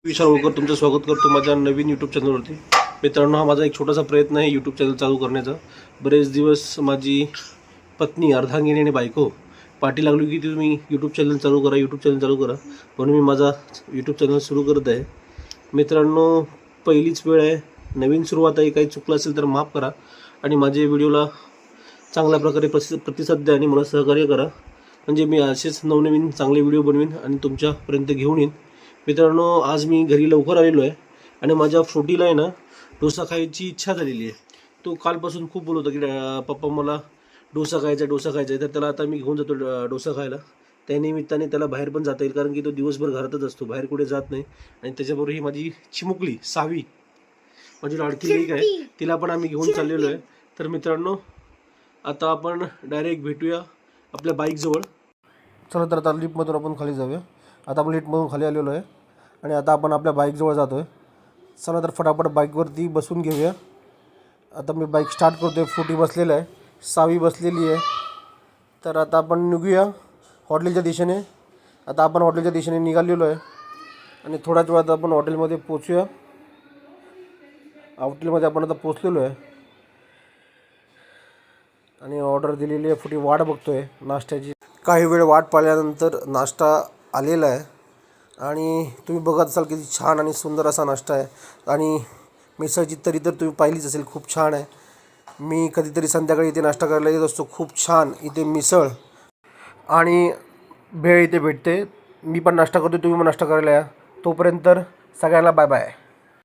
विशाल होळकर तुमचं स्वागत करतो माझ्या नवीन यूट्यूब चॅनलवरती. मित्रांनो, हा माझा एक छोटासा प्रयत्न आहे यूट्यूब चॅनल चालू करण्याचा. बरेच दिवस माझी पत्नी अर्धांगिनी आणि बायको पाठी लागली की तुम्ही यूट्यूब चॅनल चालू करा. म्हणून मी माझा यूट्यूब चॅनल सुरू करत आहे. मित्रांनो, पहिलीच वेळ आहे, नवीन सुरुवात आहे. काही चुकलं असेल तर माफ करा आणि माझ्या व्हिडिओला चांगल्या प्रकारे प्रतिसाद द्या आणि मला सहकार्य करा. म्हणजे मी असेच नवनवीन चांगले व्हिडिओ बनवीन आणि तुमच्यापर्यंत घेऊन येईन. मित्रांनो, आज मी घरी लवकर आलेलो आहे आणि माझ्या फ्रुटीला आहे ना डोसा खायची इच्छा झालेली आहे. तो कालपासून खूप बोलत होता की पप्पा मला डोसा खायचा आहे. तर त्याला आता मी घेऊन जातो डोसा खायला. त्यानिमित्ताने त्याला बाहेर पण जाता येईल, कारण की तो दिवसभर घरातच असतो, बाहेर कुठे जात नाही. आणि त्याच्याबरोबर ही माझी चिमुकली सावी, माझी लाडकी लेक आहे, तिला पण आम्ही घेऊन चाललेलो आहे. तर मित्रांनो, आता आपण डायरेक्ट भेटूया आपल्या बाईकजवळ. चला तर आता लिफ्टमधून आपण खाली जाऊया. आता आपण लिफ्टमधून खाली आलेलो आहे आणि आता आपण आपल्या बाईकजवळ जातो आहे. चला तर फटाफट बाईकवरती बसून घेऊया. आता मी बाईक स्टार्ट करतो आहे. फ्रुटी बसलेला आहे, सावी बसलेली आहे. तर आता आपण निघूया हॉटेलच्या दिशेने. आता आपण हॉटेलच्या दिशेने निघालेलो आहे आणि थोड्याच वेळात आपण हॉटेलमध्ये पोचूया. हॉटेलमध्ये आपण आता पोचलेलो आहे आणि ऑर्डर दिलेली आहे. फ्रुटी वाट बघतो आहे नाश्त्याची. काही वेळ वाट पाहिल्यानंतर नाश्ता आलेला आहे आणि तुम्ही बघत असाल किती छान आणि सुंदर असा नाश्ता आहे. आणि मिसळची तरी तर तुम्ही पाहिलीच असेल, खूप छान आहे. मी कधीतरी संध्याकाळी इथे नाश्ता करायला येत असतो. खूप छान इथे मिसळ आणि भेळ इथे भेटते. मी पण नाश्ता करतो, तुम्ही पण नाश्ता करायला या. तोपर्यंत सगळ्यांना बाय बाय.